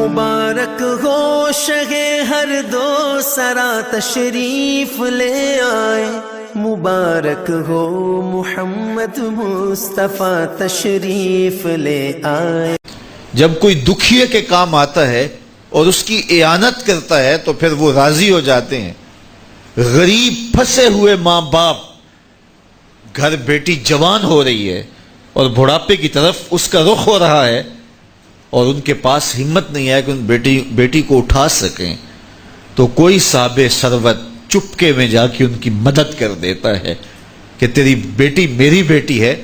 مبارک ہو شہ ہر دو سرا تشریف لے آئے، مبارک ہو محمد مصطفیٰ تشریف لے آئے۔ جب کوئی دکھیے کے کام آتا ہے اور اس کی اعانت کرتا ہے تو پھر وہ راضی ہو جاتے ہیں۔ غریب پھنسے ہوئے ماں باپ، گھر بیٹی جوان ہو رہی ہے اور بڑھاپے کی طرف اس کا رخ ہو رہا ہے اور ان کے پاس ہمت نہیں ہے کہ ان بیٹی کو اٹھا سکیں، تو کوئی صاحب ثروت چپکے میں جا کے ان کی مدد کر دیتا ہے کہ تیری بیٹی میری بیٹی ہے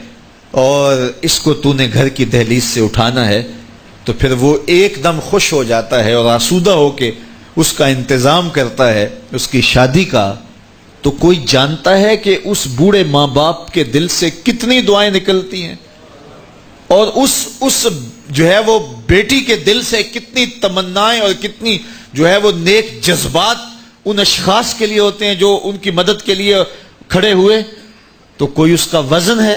اور اس کو تو نے گھر کی دہلیز سے اٹھانا ہے، تو پھر وہ ایک دم خوش ہو جاتا ہے اور آسودہ ہو کے اس کا انتظام کرتا ہے اس کی شادی کا۔ تو کوئی جانتا ہے کہ اس بوڑھے ماں باپ کے دل سے کتنی دعائیں نکلتی ہیں اور اس جو ہے وہ بیٹی کے دل سے کتنی تمنائیں اور کتنی جو ہے وہ نیک جذبات ان اشخاص کے لیے ہوتے ہیں جو ان کی مدد کے لیے کھڑے ہوئے۔ تو کوئی اس کا وزن ہے؟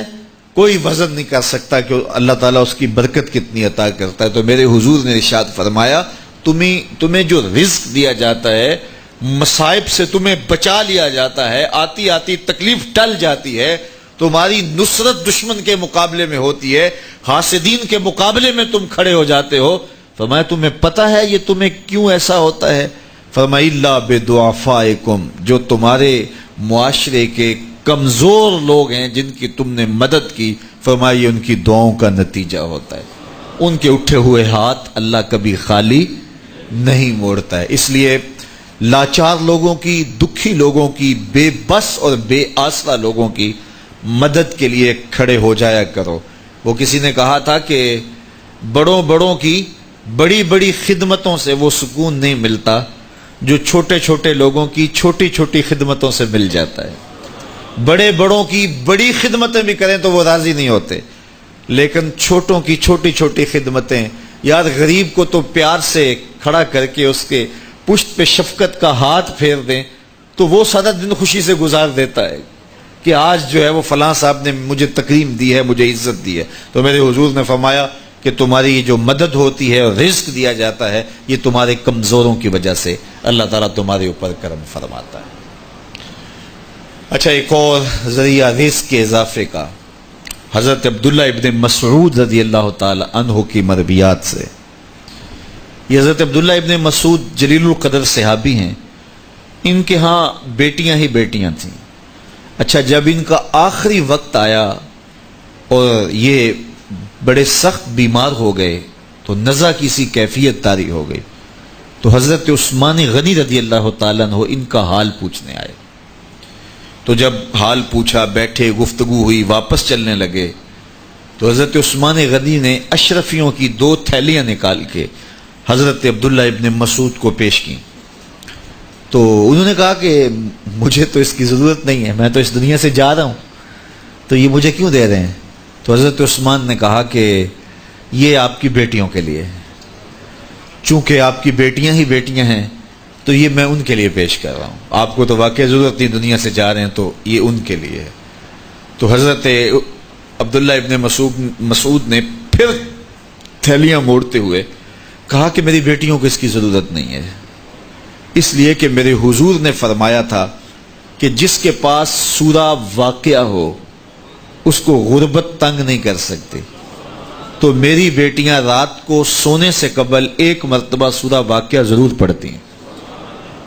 کوئی وزن نہیں کر سکتا کہ اللہ تعالیٰ اس کی برکت کتنی عطا کرتا ہے۔ تو میرے حضور نے ارشاد فرمایا تمہیں جو رزق دیا جاتا ہے، مصائب سے تمہیں بچا لیا جاتا ہے، آتی آتی تکلیف ٹل جاتی ہے، تمہاری نصرت دشمن کے مقابلے میں ہوتی ہے، حاسدین کے مقابلے میں تم کھڑے ہو جاتے ہو۔ فرمایا تمہیں پتہ ہے یہ تمہیں کیوں ایسا ہوتا ہے؟ فرمایا الا بدعفائکم، جو تمہارے معاشرے کے کمزور لوگ ہیں جن کی تم نے مدد کی، فرمایا یہ ان کی دعاؤں کا نتیجہ ہوتا ہے۔ ان کے اٹھے ہوئے ہاتھ اللہ کبھی خالی نہیں موڑتا ہے۔ اس لیے لاچار لوگوں کی، دکھی لوگوں کی، بے بس اور بے آسرا لوگوں کی مدد کے لیے کھڑے ہو جایا کرو۔ وہ کسی نے کہا تھا کہ بڑوں کی بڑی بڑی خدمتوں سے وہ سکون نہیں ملتا جو چھوٹے چھوٹے لوگوں کی چھوٹی چھوٹی خدمتوں سے مل جاتا ہے۔ بڑوں کی بڑی خدمتیں بھی کریں تو وہ راضی نہیں ہوتے، لیکن چھوٹوں کی چھوٹی چھوٹی خدمتیں، یار غریب کو تو پیار سے کھڑا کر کے اس کے پشت پہ شفقت کا ہاتھ پھیر دیں تو وہ سارا دن خوشی سے گزار دیتا ہے کہ آج جو ہے وہ فلاں صاحب نے مجھے تکریم دی ہے، مجھے عزت دی ہے۔ تو میرے حضور نے فرمایا کہ تمہاری جو مدد ہوتی ہے اور رزق دیا جاتا ہے یہ تمہارے کمزوروں کی وجہ سے اللہ تعالیٰ تمہارے اوپر کرم فرماتا ہے۔ اچھا، ایک اور ذریعہ رزق کے اضافے کا حضرت عبداللہ ابن مسعود رضی اللہ تعالی عنہ کی مرویات سے۔ یہ حضرت عبداللہ ابن مسعود جلیل القدر صحابی ہیں، ان کے ہاں بیٹیاں ہی بیٹیاں تھیں۔ اچھا، جب ان کا آخری وقت آیا اور یہ بڑے سخت بیمار ہو گئے تو نزع کی سی کیفیت طاری ہو گئی، تو حضرت عثمان غنی رضی اللہ تعالیٰ عنہ ان کا حال پوچھنے آئے۔ تو جب حال پوچھا، بیٹھے، گفتگو ہوئی، واپس چلنے لگے، تو حضرت عثمان غنی نے اشرفیوں کی 2 تھیلیاں نکال کے حضرت عبداللہ ابن مسعود کو پیش کی۔ تو انہوں نے کہا کہ مجھے تو اس کی ضرورت نہیں ہے، میں تو اس دنیا سے جا رہا ہوں، تو یہ مجھے کیوں دے رہے ہیں؟ تو حضرت عثمان نے کہا کہ یہ آپ کی بیٹیوں کے لیے، چونکہ آپ کی بیٹیاں ہی بیٹیاں ہیں تو یہ میں ان کے لیے پیش کر رہا ہوں، آپ کو تو واقعی ضرورت نہیں، دنیا سے جا رہے ہیں تو یہ ان کے لیے ہے۔ تو حضرت عبداللہ ابن مسعود نے پھر تھیلیاں موڑتے ہوئے کہا کہ میری بیٹیوں کو اس کی ضرورت نہیں ہے، اس لیے کہ میرے حضور نے فرمایا تھا کہ جس کے پاس سورہ واقعہ ہو اس کو غربت تنگ نہیں کر سکتی، تو میری بیٹیاں رات کو سونے سے قبل 1 مرتبہ سورہ واقعہ ضرور پڑھتی ہیں،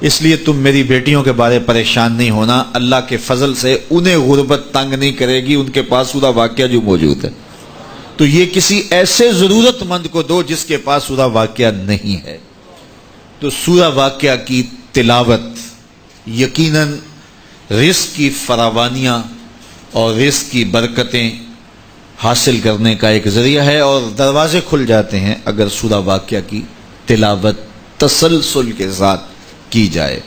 اس لیے تم میری بیٹیوں کے بارے پریشان نہیں ہونا، اللہ کے فضل سے انہیں غربت تنگ نہیں کرے گی، ان کے پاس سورہ واقعہ جو موجود ہے، تو یہ کسی ایسے ضرورت مند کو دو جس کے پاس سورہ واقعہ نہیں ہے۔ تو سورہ واقعہ کی تلاوت یقیناً رزق کی فراوانیاں اور رزق کی برکتیں حاصل کرنے کا ایک ذریعہ ہے، اور دروازے کھل جاتے ہیں اگر سورہ واقعہ کی تلاوت تسلسل کے ساتھ کی جائے۔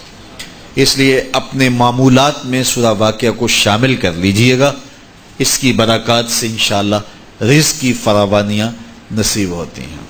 اس لیے اپنے معمولات میں سورہ واقعہ کو شامل کر لیجئے گا، اس کی برکات سے انشاءاللہ رزق کی فراوانیاں نصیب ہوتی ہیں۔